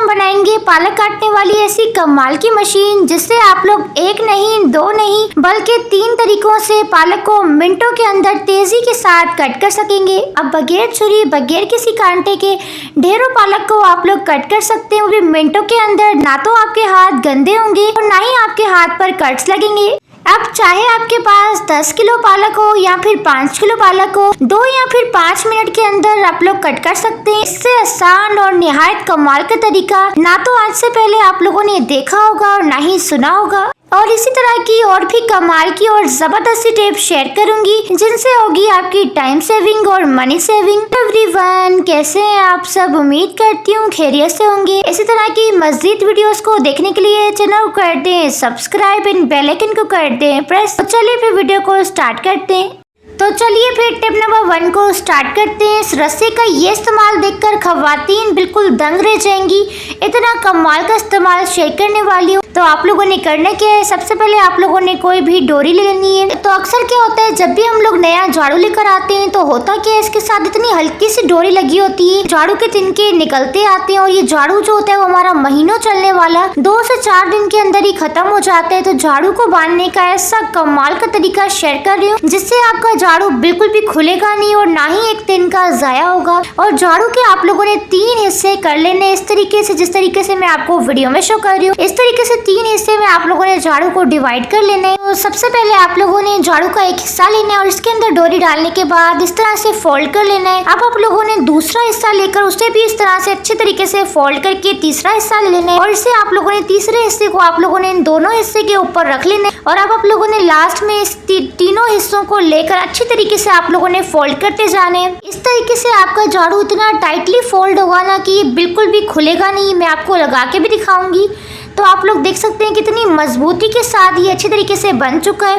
हम बनाएंगे पालक काटने वाली ऐसी कमाल की मशीन, जिससे आप लोग एक नहीं, दो नहीं, बल्कि 3 तरीकों से पालक को मिनटों के अंदर तेजी के साथ कट कर सकेंगे। अब बगैर छुरी, बगैर किसी कांटे के ढेरों पालक को आप लोग कट कर सकते हैं, वो भी मिनटों के अंदर। ना तो आपके हाथ गंदे होंगे और ना ही आपके हाथ पर कट्स लगेंगे। अब चाहे आपके पास 10 किलो पालक हो या फिर 5 किलो पालक हो, 2 या फिर 5 मिनट के अंदर आप लोग कट कर सकते हैं। इससे आसान और निहायत कमाल का तरीका ना तो आज से पहले आप लोगों ने देखा होगा और ना ही सुना होगा। और इसी तरह की और भी कमाल की और जबरदस्ती टिप्स शेयर करूंगी, जिनसे होगी आपकी टाइम सेविंग और मनी सेविंग। एवरीवन, कैसे हैं आप सब? उम्मीद करती हूँ खैरियत से होंगे। इसी तरह की मज़ीद वीडियोस को देखने के लिए चैनल को कर दें सब्सक्राइब एंड बेल आइकन को कर दें प्रेस। तो चलिए फिर वीडियो को स्टार्ट करते हैं। तो चलिए फिर टिप नंबर 1 को स्टार्ट करते हैं। इस रस्से का ये इस्तेमाल देखकर खवातीन बिल्कुल दंग रह जाएंगी। इतना कमाल का इस्तेमाल शेयर करने वाली हूँ। तो आप लोगों ने करना क्या है, सबसे पहले आप लोगों ने कोई भी डोरी ले लेनी है। तो अक्सर क्या होता है, जब भी हम लोग नया झाड़ू लेकर आते हैं तो होता क्या है, इसके साथ इतनी हल्की सी डोरी लगी होती है, झाड़ू के तिनके निकलते आते हैं और ये झाड़ू जो होता है वो हमारा महीनों चलने वाला 2 से 4 दिन के अंदर ही खत्म हो जाता है। तो झाड़ू को बांधने का ऐसा कमाल का तरीका शेयर कर रही हूँ, जिससे आपका झाड़ू बिल्कुल भी खुलेगा नहीं और ना ही एक दिन का जाया होगा। और झाड़ू के आप लोगों ने 3 हिस्से कर लेने इस तरीके से, जिस तरीके से मैं आपको वीडियो में शो कर रही हूँ। इस तरीके से 3 हिस्से में आप लोगों ने झाड़ू को डिवाइड कर लेना है। तो सबसे पहले आप लोगों ने झाड़ू का एक हिस्सा लेना है और इसके अंदर डोरी डालने के बाद इस तरह से फोल्ड कर लेना है। अब आप लोगों ने दूसरा हिस्सा लेकर उसे भी इस तरह से अच्छे तरीके से फोल्ड करके तीसरा हिस्सा ले लेना है और इसे आप लोगों ने तीसरे हिस्से को आप लोगों ने इन दोनों हिस्से के ऊपर रख लेना है। और अब आप लोगों ने लास्ट में इस तीनों हिस्सों को लेकर अच्छी तरीके से आप लोगों ने फोल्ड करते जाने हैं। इस तरीके से आपका झाड़ू इतना टाइटली फोल्ड होगा ना कि ये बिल्कुल भी खुलेगा नहीं। मैं आपको लगा के भी दिखाऊंगी। तो आप लोग देख सकते हैं कितनी मजबूती के साथ ये अच्छे तरीके से बन चुका है।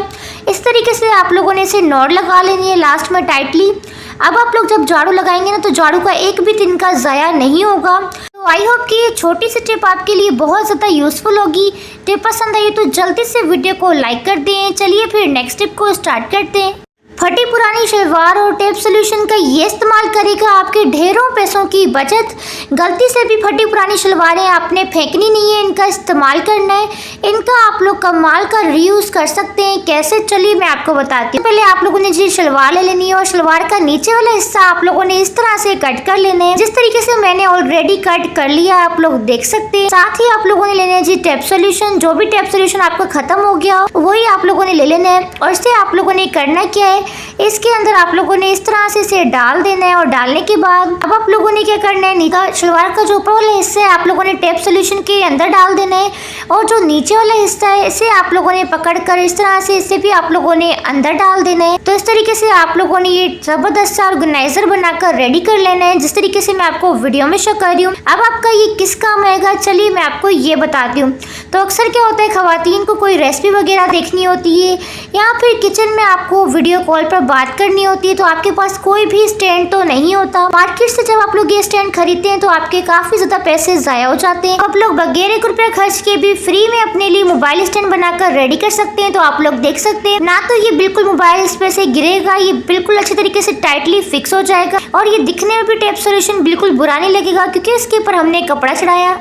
इस तरीके से आप लोगों ने इसे नॉट लगा लेनी है लास्ट में टाइटली। अब आप लोग जब झाड़ू लगाएंगे ना तो झाड़ू का एक भी तिनका ज़ाया नहीं होगा। तो आई होप कि ये छोटी सी टिप आपके लिए बहुत ज़्यादा यूजफुल होगी। टिप पसंद आई तो जल्दी से वीडियो को लाइक कर दें। चलिए फिर नेक्स्ट टिप को स्टार्ट करते हैं। फटी पुरानी शलवार और टेप सोल्यूशन का ये इस्तेमाल करेगा आपके ढेरों पैसों की बचत। गलती से भी फटी पुरानी शलवारें आपने फेंकनी नहीं है, इनका इस्तेमाल करना है। इनका आप लोग कमाल का रीयूज कर सकते हैं। कैसे, चलिए मैं आपको बताती हूँ। पहले आप लोगों ने जी शलवार ले लेनी है और शलवार का नीचे वाला हिस्सा आप लोगों ने इस तरह से कट कर लेना है, जिस तरीके से मैंने ऑलरेडी कट कर लिया आप लोग देख सकते हैं। साथ ही आप लोगों ने लेना है जी टेप सोल्यूशन। जो भी टेप सोल्यूशन आपका खत्म हो गया हो वही आप लोगों ने ले लेना है। और इससे आप लोगों ने करना क्या है, इसके अंदर आप लोगों ने इस तरह से इसे डाल देना है। और डालने के बाद अब आप लोगों ने क्या करना है, नीचे शलवार का जो ऊपर वाला हिस्सा है आप लोगों ने टेप सोल्यूशन के अंदर डाल देना है और जो नीचे वाला हिस्सा है इसे आप लोगों ने पकड़कर इस तरह से इसे भी आप लोगों ने अंदर डाल देना है। तो इस तरीके से आप लोगों ने ये जबरदस्त सा ऑर्गेनाइजर बनाकर रेडी कर लेना है, जिस तरीके से मैं आपको वीडियो में शो कर रही हूँ। अब आपका ये किस काम आएगा, चलिए मैं आपको ये बताती हूँ। तो अक्सर क्या होता है, खवातीन को कोई रेसिपी वगैरह देखनी होती है या फिर किचन में आपको वीडियो कॉल पर बात करनी होती है, तो आपके पास कोई भी स्टैंड तो नहीं होता। मार्केट से जब आप लोग ये स्टैंड खरीदते हैं तो आपके काफी ज्यादा पैसे जाया हो जाते हैं। आप लोग बगैर 1 रुपया खर्च के भी फ्री में अपने लिए मोबाइल स्टैंड बनाकर रेडी कर सकते हैं। तो आप लोग देख सकते हैं ना, तो ये बिल्कुल मोबाइल इस पे से गिरेगा, ये बिल्कुल अच्छे तरीके से टाइटली फिक्स हो जाएगा और ये दिखने में भी टेप सोल्यूशन बिल्कुल बुरा नहीं लगेगा, क्योंकि इसके ऊपर हमने कपड़ा चढ़ाया।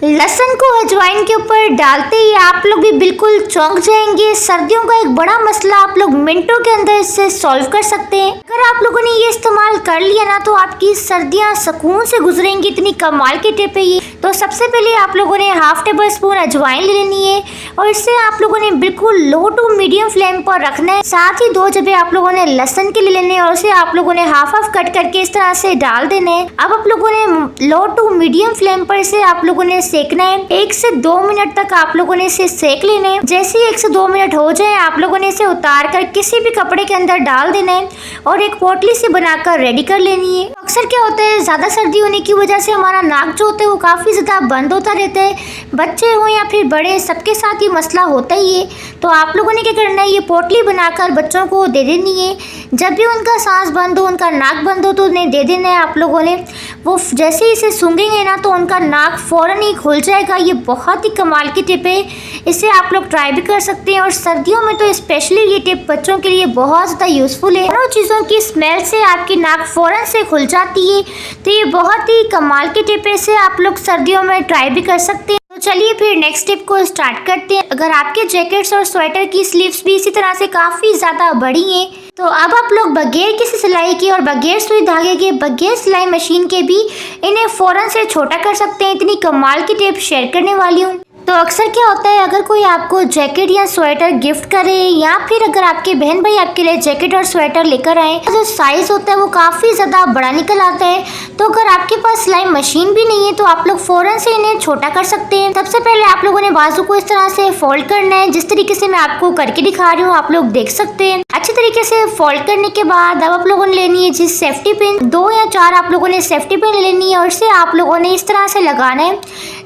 लहसुन को अजवाइन के ऊपर डालते ही आप लोग भी बिल्कुल चौंक जाएंगे। सर्दियों का एक बड़ा मसला आप लोग मिनटों के अंदर इससे सॉल्व कर सकते हैं। अगर आप लोगों ने ये इस्तेमाल कर लिया ना तो आपकी सर्दियां सुकून से गुजरेंगी। इतनी कमाल की टिप है ये। तो सबसे पहले आप लोगों ने ½ टेबल स्पून अजवाइन ले लेनी है और इससे आप लोगों ने बिल्कुल लो टू मीडियम फ्लेम पर रखना है। साथ ही 2 जबे आप लोगों ने लहसुन के ले लेने हैं और उसे आप लोगों ने हाफ कट करके इस तरह से डाल देने हैं। अब आप लोगों ने लो टू मीडियम फ्लेम पर इसे आप लोगों ने सेकना है। 1 से 2 मिनट तक आप लोगों ने इसे सेक लेना है। जैसे ही 1 से 2 मिनट हो जाए आप लोगों ने इसे उतार कर किसी भी कपड़े के अंदर डाल देना है और एक पोटली से बनाकर रेडी कर लेनी है। अक्सर क्या होता है, ज्यादा सर्दी होने की वजह से हमारा नाक जो होता है वो काफी ज्यादा बंद होता रहता है। बच्चे हो या फिर बड़े, सबके साथ ये मसला होता ही है। तो आप लोगों ने क्या करना है, ये पोटली बनाकर बच्चों को दे देनी है। जब भी उनका सांस बंद हो, उनका नाक बंद हो तो उन्हें दे देना है आप लोगों ने। वो जैसे ही इसे सूंघेंगे ना तो उनका नाक फौरन ही खुल जाएगा। ये बहुत ही कमाल की टिप है, इसे आप लोग ट्राई भी कर सकते हैं। और सर्दियों में तो स्पेशली ये टिप बच्चों के लिए बहुत ज़्यादा यूज़फुल है। दोनों चीज़ों की स्मेल से आपकी नाक फ़ौरन से खुल जाती है, तो ये बहुत ही कमाल की टिप है, इसे आप लोग सर्दियों में ट्राई भी कर सकते हैं। तो चलिए फिर नेक्स्ट टिप को स्टार्ट करते हैं। अगर आपके जैकेट्स और स्वेटर की स्लीव्स भी इसी तरह से काफ़ी ज़्यादा बड़ी हैं, तो अब आप लोग बगैर किसी सिलाई के और बगैर सुई धागे के, बगैर सिलाई मशीन के भी इन्हें फ़ौरन से छोटा कर सकते हैं। इतनी कमाल की टिप शेयर करने वाली हूँ। तो अक्सर क्या होता है, अगर कोई आपको जैकेट या स्वेटर गिफ्ट करे, या फिर अगर आपके बहन भाई आपके लिए जैकेट और स्वेटर लेकर आए, जो साइज़ होता है वो काफ़ी ज़्यादा बड़ा निकल आता है। तो अगर आपके पास सिलाई मशीन भी नहीं है तो आप लोग फ़ौरन से इन्हें छोटा कर सकते हैं। सबसे पहले आप लोगों ने बाजू को इस तरह से फोल्ड करना है, जिस तरीके से मैं आपको करके दिखा रही हूँ, आप लोग देख सकते हैं। अच्छे तरीके से फोल्ड करने के बाद अब आप लोगों ने लेनी है जी सेफ्टी पिन। 2 या 4 आप लोगों ने सेफ्टी पिन लेनी है और इसे आप लोगों ने इस तरह से लगाना है,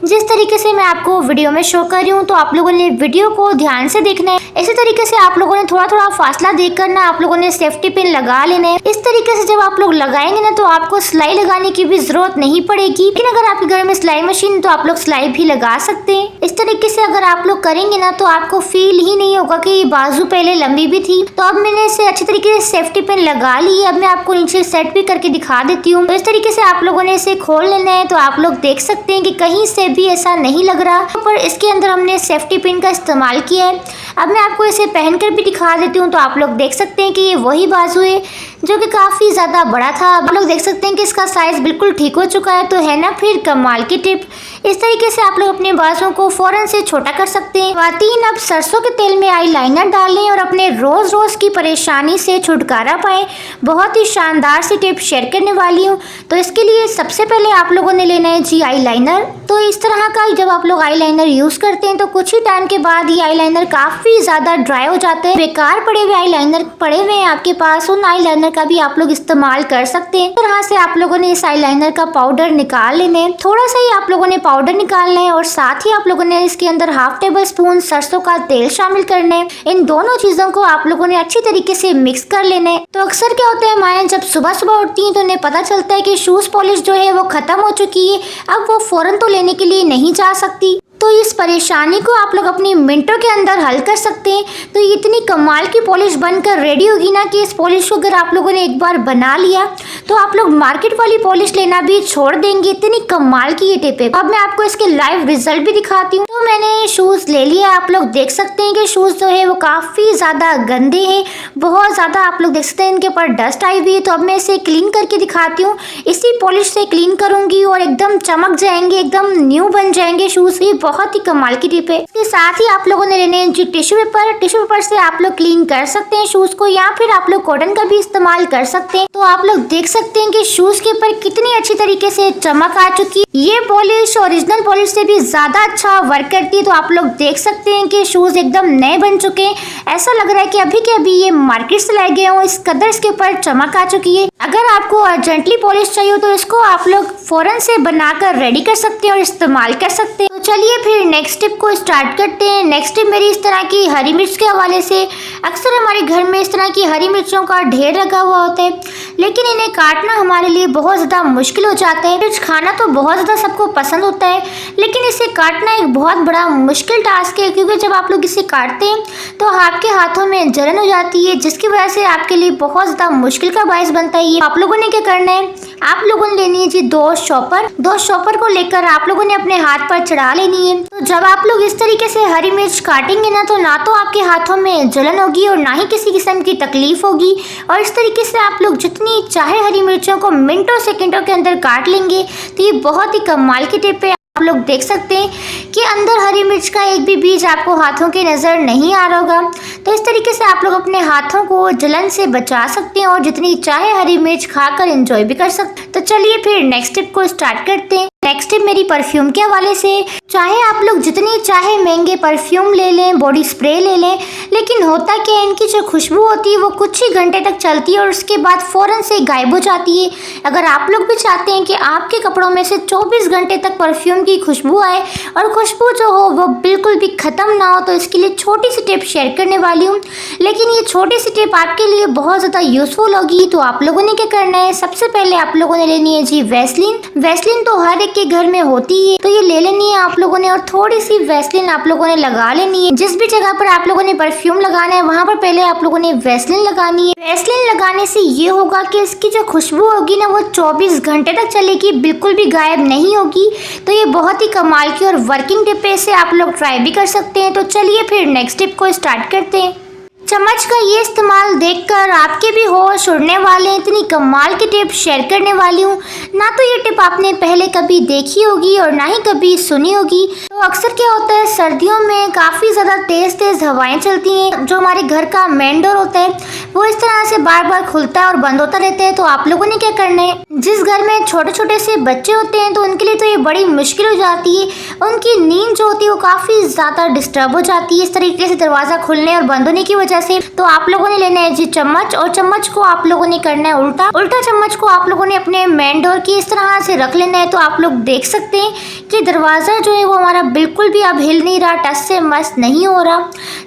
जिस तरीके से मैं आपको वीडियो में शो कर रही हूँ। तो आप लोगों ने वीडियो को ध्यान से देखना है। इसी तरीके से आप लोगों ने थोड़ा थोड़ा फासला देखकर ना आप लोगों ने सेफ्टी पिन लगा लेना है। इस तरीके से जब आप लोग लगाएंगे ना, तो आपको सिलाई लगाने की भी जरूरत नहीं पड़ेगी। लेकिन अगर आपके घर में सिलाई मशीन तो आप लोग सिलाई भी लगा सकते हैं। इस तरीके से अगर आप लोग करेंगे ना, तो आपको फील ही नहीं होगा कि ये बाजू पहले लंबी भी थी। तो अब मैंने इसे अच्छी तरीके से सेफ्टी पिन लगा ली है। अब मैं आपको नीचे सेट भी करके दिखा देती हूँ। तो इस तरीके से आप लोगों ने इसे खोल लेना है। तो आप लोग देख सकते हैं कि कहीं से भी ऐसा नहीं लग रहा, पर इसके अंदर हमने सेफ्टी पिन का इस्तेमाल किया है। अब मैं आपको इसे पहनकर भी दिखा देती हूँ। तो आप लोग देख सकते हैं कि ये वही बाजू है जो कि काफ़ी ज़्यादा बड़ा था। आप लोग देख सकते हैं कि इसका साइज़ बिल्कुल ठीक हो चुका है। तो है ना फिर कमाल की टिप। इस तरीके से आप लोग अपने बाजू को फ़ौरन से छोटा कर सकते हैं। खातून अब सरसों के तेल में आई लाइनर डालें और अपने रोज़ रोज़ की परेशानी से छुटकारा पाएं। बहुत ही शानदार सी टिप शेयर करने वाली हूँ। तो इसके लिए सबसे पहले आप लोगों ने लेना है जी आई लाइनर। तो इस तरह का जब आप लोग आई लाइनर यूज़ करते हैं तो कुछ ही टाइम के बाद ये आई लाइनर काफ़ी ज़्यादा ड्राई हो जाते हैं। बेकार पड़े हुए आई लाइनर पड़े हुए हैं आपके पास, उन आई लाइनर का भी आप लोग इस्तेमाल कर सकते हैं। इस तरह से आप लोगों ने इस आई लाइनर का पाउडर निकाल लेना है। थोड़ा सा ही आप लोगों ने पाउडर निकालना है और साथ ही आप लोगों ने इसके अंदर हाफ टेबल स्पून सरसों का तेल शामिल करना है। इन दोनों चीज़ों को आप लोगों ने अच्छी तरीके से मिक्स कर लेना है। तो अक्सर क्या होता है, माएँ जब सुबह सुबह उठती हैं तो उन्हें पता चलता है कि शूज़ पॉलिश जो है वो ख़त्म हो चुकी है। अब वो फ़ौरन तो लेने के लिए नहीं जा सकती। तो इस परेशानी को आप लोग अपनी मिनटों के अंदर हल कर सकते हैं। तो ये इतनी कमाल की पॉलिश बनकर रेडी होगी ना कि इस पॉलिश को अगर आप लोगों ने एक बार बना लिया तो आप लोग मार्केट वाली पॉलिश लेना भी छोड़ देंगे। इतनी कमाल की ये टिप है। अब मैं आपको इसके लाइव रिजल्ट भी दिखाती हूँ। तो मैंने शूज़ ले लिया। आप लोग देख सकते हैं कि शूज़ जो है वो काफ़ी ज़्यादा गंदे हैं, बहुत ज़्यादा आप लोग देख सकते हैं इनके ऊपर डस्ट आई हुई है। तो अब मैं इसे क्लीन करके दिखाती हूँ। इसी पॉलिश से क्लीन करूँगी और एकदम चमक जाएंगे, एकदम न्यू बन जाएंगे शूज़। ये बहुत ही कमाल की टिप है। इसके साथ ही आप लोगों ने लेने हैं जी टिश्यू पेपर। टिश्यू पेपर से आप लोग क्लीन कर सकते हैं शूज़ को, या फिर आप लोग कॉटन का भी इस्तेमाल कर सकते हैं। तो आप लोग देख सकते हैं कि शूज़ के ऊपर कितनी अच्छी तरीके से चमक आ चुकी है। ये पॉलिश ओरिजिनल पॉलिश से भी ज़्यादा अच्छा वर्क करती है। तो आप लोग देख सकते हैं कि शूज़ एकदम नए बन चुके हैं। ऐसा लग रहा है कि अभी के अभी ये मार्केट से लाए गए हों, इस कदर इसके ऊपर चमक आ चुकी है। अगर आपको अर्जेंटली पॉलिश चाहिए तो इसको आप लोग फ़ौरन से बनाकर रेडी कर सकते हैं और इस्तेमाल कर सकते हैं। तो चलिए फिर नेक्स्ट टिप को स्टार्ट करते हैं। नेक्स्ट टिप मेरी इस तरह की हरी मिर्च के हवाले से। अक्सर हमारे घर में इस तरह की हरी मिर्चों का ढेर लगा हुआ होता है, लेकिन इन्हें काटना हमारे लिए बहुत ज़्यादा मुश्किल हो जाता है। मिर्च खाना तो बहुत ज़्यादा सबको पसंद होता है, लेकिन इसे काटना एक बहुत बड़ा मुश्किल टास्क है, क्योंकि जब आप लोग इसे काटते हैं तो आपके हाथों में जलन हो जाती है, जिसकी वजह से आपके लिए बहुत ज़्यादा मुश्किल का बायस बनता है। ये आप लोगों ने क्या करना है, आप लोगों ने लेनी है जी 2 शॉपर। 2 शॉपर को लेकर आप लोगों ने अपने हाथ पर चढ़ा लेनी है। तो जब आप लोग इस तरीके से हरी मिर्च काटेंगे ना तो आपके हाथों में जलन होगी और ना ही किसी किस्म की तकलीफ होगी। और इस तरीके से आप लोग जितनी चाहे हरी मिर्चों को मिनटों सेकंडों के अंदर काट लेंगे। तो ये बहुत ही कमाल की टिप है। आप लोग देख सकते हैं कि अंदर हरी मिर्च का एक भी बीज आपको हाथों के नज़र नहीं आ रहा होगा। तो इस तरीके से आप लोग अपने हाथों को जलन से बचा सकते हैं और जितनी चाहे हरी मिर्च खाकर एंजॉय भी कर सकते हैं। तो चलिए फिर नेक्स्ट टिप को स्टार्ट करते हैं। नेक्स्ट टिप मेरी परफ्यूम के हवाले से। चाहे आप लोग जितनी चाहे महंगे परफ्यूम ले लें, बॉडी स्प्रे ले लें, लेकिन होता क्या है, इनकी जो खुशबू होती है वो कुछ ही घंटे तक चलती है और उसके बाद फ़ौरन से गायब हो जाती है। अगर आप लोग भी चाहते हैं कि आपके कपड़ों में से 24 घंटे तक परफ्यूम की खुशबू आए और खुशबू जो हो वो बिल्कुल भी ख़त्म ना हो, तो इसके लिए छोटी सी टिप शेयर करने वाली हूँ। लेकिन ये छोटी सी टिप आपके लिए बहुत ज़्यादा यूज़फुल होगी। तो आप लोगों ने क्या करना है, सबसे पहले आप लोगों ने लेनी है जी वैसलीन। वैसलीन तो हर एक एक के घर में होती है, तो ये ले लेनी है आप लोगों ने और थोड़ी सी वैसलीन आप लोगों ने लगा लेनी है। जिस भी जगह पर आप लोगों ने परफ्यूम लगाना है वहाँ पर पहले आप लोगों ने वैसलीन लगानी है। वैसलीन लगाने से ये होगा कि इसकी जो खुशबू होगी ना वो 24 घंटे तक चलेगी, बिल्कुल भी गायब नहीं होगी। तो ये बहुत ही कमाल की और वर्किंग टिप है, इसे आप लोग ट्राई भी कर सकते हैं। तो चलिए फिर नेक्स्ट टिप को स्टार्ट करते हैं। चम्मच का ये इस्तेमाल देखकर आपके भी होश उड़ने वाले हैं। इतनी कमाल की टिप शेयर करने वाली हूँ। ना तो ये टिप आपने पहले कभी देखी होगी और ना ही कभी सुनी होगी। तो अक्सर क्या होता है, सर्दियों में काफ़ी ज़्यादा तेज़ हवाएं चलती हैं। जो हमारे घर का मेन डोर होता है वो इस तरह से बार बार खुलता है और बंद होता रहता है। तो आप लोगों ने क्या करना है, जिस घर में छोटे छोटे से बच्चे होते हैं तो उनके लिए तो ये बड़ी मुश्किल हो जाती है। उनकी नींद जो होती है वो काफ़ी ज़्यादा डिस्टर्ब हो जाती है इस तरीके से दरवाज़ा खुलने और बंद होने की वजह से। तो आप लोगों ने लेना है जी चम्मच, और चम्मच को आप लोगों ने करना है उल्टा चम्मच को आप लोगों ने अपने मेन डोर की इस तरह से रख लेना है। तो आप लोग देख सकते हैं कि दरवाज़ा जो है वो हमारा बिल्कुल भी अब हिल नहीं रहा, टस से मस नहीं हो रहा।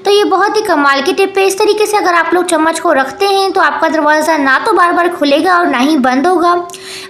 तो ये बहुत ही कमाल की टिप है। इस तरीके से अगर आप लोग चम्मच को रखते हैं तो आपका दरवाज़ा ना तो बार बार खुलेगा और ना ही बंद होगा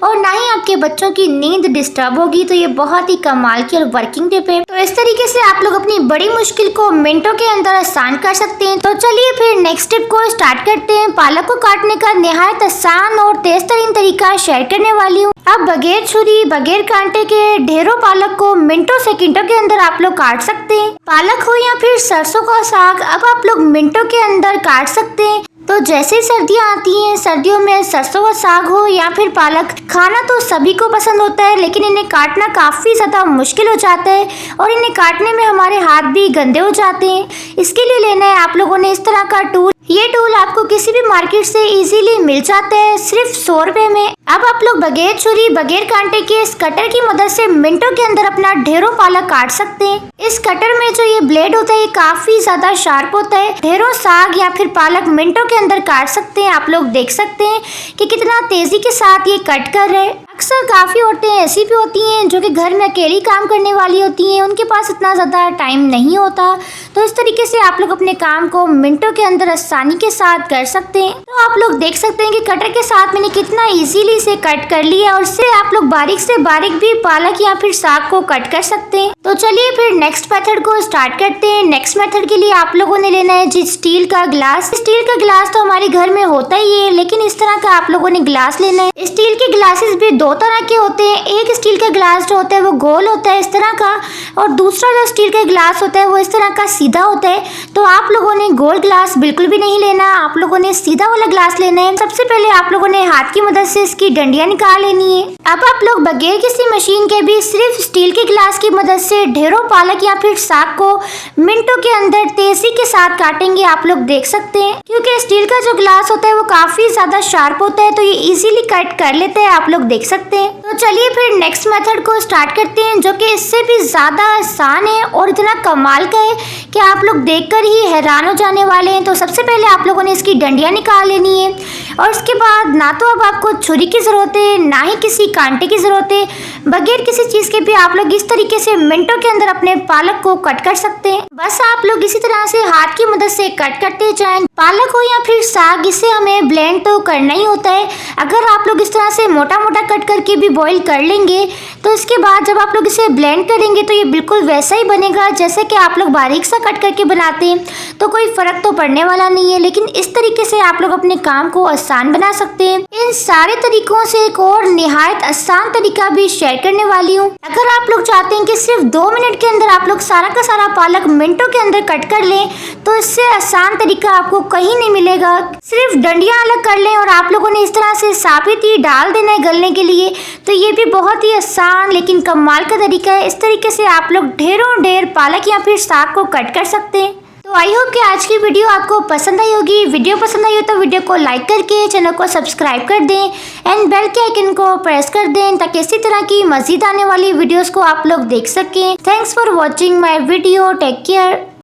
और ना ही आपके बच्चों की नींद डिस्टर्ब होगी। तो ये बहुत ही कमाल की और वर्किंग टिप है। तो इस तरीके से आप लोग अपनी बड़ी मुश्किल को मिनटों के अंदर आसान कर सकते हैं। तो चलिए फिर नेक्स्ट टिप को स्टार्ट करते हैं। पालक को काटने का निहायत आसान और तेज तरीन तरीका शेयर करने वाली हूँ। अब बगैर छुरी बगैर कांटे के ढेरों पालक को मिनटों सेकंडों के अंदर आप लोग काट सकते हैं। पालक हो या फिर सरसों का साग, अब आप लोग मिनटों के अंदर काट सकते हैं। तो जैसे सर्दियाँ आती हैं, सर्दियों में सरसों का साग हो या फिर पालक, खाना तो सभी को पसंद होता है लेकिन इन्हें काटना काफ़ी ज़्यादा मुश्किल हो जाता है और इन्हें काटने में हमारे हाथ भी गंदे हो जाते हैं। इसके लिए लेना है आप लोगों ने इस तरह का टूल। ये टूल आपको किसी भी मार्केट से इजीली मिल जाता है, सिर्फ 100 रुपए में। अब आप लोग बगैर छुरी बगैर कांटे के इस कटर की मदद से मिनटों के अंदर अपना ढेरों पालक काट सकते हैं। इस कटर में जो ये ब्लेड होता है ये काफी ज्यादा शार्प होता है। ढेरों साग या फिर पालक मिनटों के अंदर काट सकते हैं। आप लोग देख सकते हैं कि कितना तेजी के साथ ये कट कर रहे हैं। अक्सर काफ़ी औरतें ऐसी भी होती हैं जो कि घर में अकेली काम करने वाली होती हैं, उनके पास इतना ज़्यादा टाइम नहीं होता। तो इस तरीके से आप लोग अपने काम को मिनटों के अंदर आसानी के साथ कर सकते हैं। तो आप लोग देख सकते हैं कि कटर के साथ मैंने कितना इजीली से कट कर लिया और इससे आप लोग बारीक से बारीक भी पालक या फिर साग को कट कर सकते हैं। तो चलिए फिर नेक्स्ट मेथड को स्टार्ट करते हैं। नेक्स्ट मेथड के लिए आप लोगों ने लेना है जी स्टील का ग्लास। स्टील का ग्लास तो हमारे घर में होता ही है, लेकिन इस तरह का आप लोगों ने ग्लास लेना है। स्टील के ग्लासेस भी दो तरह के होते हैं। एक स्टील का ग्लास जो होता है वो गोल होता है इस तरह का, और दूसरा जो स्टील का ग्लास होता है वो इस तरह का सीधा होता है। तो आप लोगों ने गोल ग्लास बिल्कुल भी नहीं लेना, आप लोगों ने सीधा वाला ग्लास लेना है। सबसे पहले आप लोगों ने हाथ की मदद से इसकी डंडियां निकाल लेनी है। अब आप लोग बगैर किसी मशीन के भी सिर्फ स्टील के ग्लास की मदद से ढेरों पालक या फिर साग को मिनटों के अंदर तेजी के साथ काटेंगे। आप लोग देख सकते हैं क्योंकि स्टील का जो ग्लास होता है वो काफी ज्यादा शार्प होता है, तो ये इजीली कट कर लेते हैं। आप लोग देख सकते हैं। तो चलिए फिर नेक्स्ट मेथड को स्टार्ट करते हैं जो कि इससे भी ज्यादा आसान है और इतना कमाल का है कि आप लोग देखकर ही हैरान हो जाने वाले हैं। तो सबसे पहले आप लोगों ने इसकी डंडियां निकाल लेनी है और उसके बाद ना तो अब आपको छुरी की जरूरत है ना ही किसी कांटे की जरूरत है। बगैर किसी चीज के भी आप लोग इस तरीके से मिनटों के अंदर अपने पालक को कट कर सकते हैं। बस आप लोग इसी तरह से हाथ की मदद से कट करते जाएं। पालक हो या फिर साग, इसे हमें ब्लेंड तो करना ही होता है। अगर आप लोग इस तरह से मोटा मोटा कट करके भी बॉईल कर लेंगे तो इसके बाद जब आप लोग इसे ब्लेंड करेंगे तो ये बिल्कुल वैसा ही बनेगा जैसे कि आप लोग बारीक सा कट करके बनाते हैं। तो कोई फर्क तो पड़ने वाला नहीं है, लेकिन इस तरीके से आप लोग अपने काम को आसान बना सकते हैं। इन सारे तरीकों से एक और निहायत आसान तरीका भी शेयर करने वाली हूँ। अगर आप लोग चाहते हैं कि सिर्फ 2 मिनट के अंदर आप लोग सारा का सारा पालक मिनटों के अंदर कट कर लें तो इससे आसान तरीका आपको कहीं नहीं मिलेगा। सिर्फ डंडियां अलग कर लें और आप लोगों ने इस तरह से साबित ही डाल देना है गलने के लिए। तो ये भी बहुत ही आसान लेकिन कमाल का तरीका है। इस तरीके से आप लोग ढेर पालक या फिर साग को कट कर सकते हैं। तो आई होप कि आज की वीडियो आपको पसंद आई होगी। वीडियो पसंद आई हो तो वीडियो को लाइक करके चैनल को सब्सक्राइब कर दें एंड बेल के आइकन को प्रेस कर दें ताकि इसी तरह की मजीद आने वाली वीडियोस को आप लोग देख सकें। Thanks for watching my video. Take care.